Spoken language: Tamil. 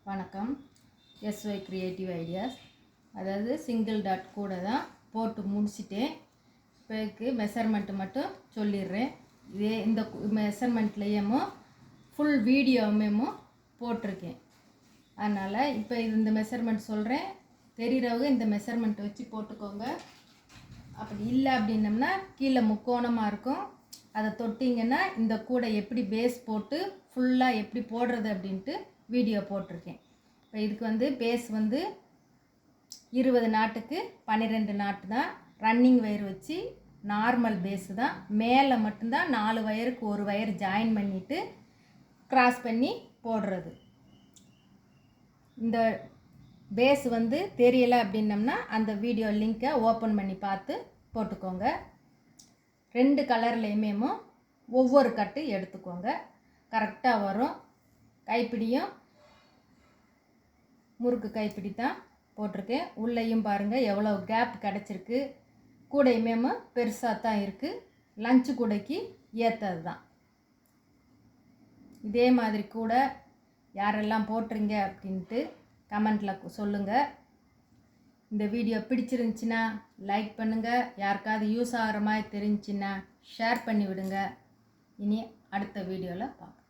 வணக்கம். SY creative ideas. அதாவது சிங்கிள் டாட் கூட தான் போட்டு முடிச்சிட்டேன். இப்போக்கு மெஷர்மெண்ட்டு மட்டும் சொல்லிடுறேன். இதே இந்த மெஷர்மெண்ட்லேயும் ஃபுல் வீடியோவுமே போட்டிருக்கேன். அதனால் இப்போ இந்த மெஷர்மெண்ட் சொல்கிறேன். தெரிகிறவங்க இந்த மெஷர்மெண்ட் வச்சு போட்டுக்கோங்க. அப்படி இல்லை அப்படின்னம்னா கீழே முக்கோணமாக இருக்கும், அதை தொட்டிங்கன்னா இந்த கூடை எப்படி பேஸ் போட்டு ஃபுல்லாக எப்படி போடுறது அப்படின்ட்டு வீடியோ போட்டிருக்கேன். இப்போ இதுக்கு பேஸ் 20 நாட்டுக்கு 12 நாட்டு தான். ரன்னிங் வயர் வச்சு நார்மல் பேஸு தான். மேலே மட்டும்தான் 4 வயருக்கு ஒரு வயர் ஜாயின் பண்ணிவிட்டு க்ராஸ் பண்ணி போடுறது. இந்த பேஸ் தெரியலை அப்படின்னம்னா அந்த வீடியோ லிங்க்கை ஓப்பன் பண்ணி பார்த்து போட்டுக்கோங்க. 2 கலர்லேயுமே ஒவ்வொரு கட்டு எடுத்துக்கோங்க, கரெக்டாக வரும். கைப்பிடியும் முறுக்கு கைப்பிடி தான் போட்டிருக்கேன். உள்ளேயும் பாருங்கள் எவ்வளோ கேப் கிடச்சிருக்கு. கூடையுமே பெருசாக தான் இருக்குது. லஞ்சு கூடைக்கு ஏற்றது தான். இதே மாதிரி கூட யாரெல்லாம் போட்டுறீங்க அப்படின்ட்டு கமெண்டில் சொல்லுங்கள். இந்த வீடியோ பிடிச்சிருந்துச்சின்னா லைக் பண்ணுங்கள். யாருக்காவது யூஸ் ஆகிற மாதிரி தெரிஞ்சின்னா ஷேர் பண்ணி விடுங்க. இனி அடுத்த வீடியோவில் பார்க்கலாம்.